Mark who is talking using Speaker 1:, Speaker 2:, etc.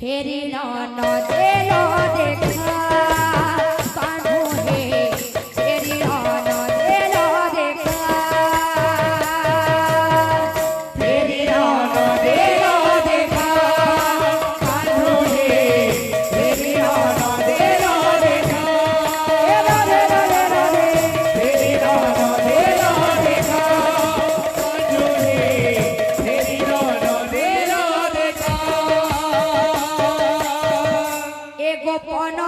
Speaker 1: फेरी न देल देखा कान्हू हे फेरी न देल देखा फेरी न देल देखा कान्हू हे फेरी न देल देखा रे रे रे रे फेरी न देल देखा कान्हू हे फेरी न देल देखा गोपन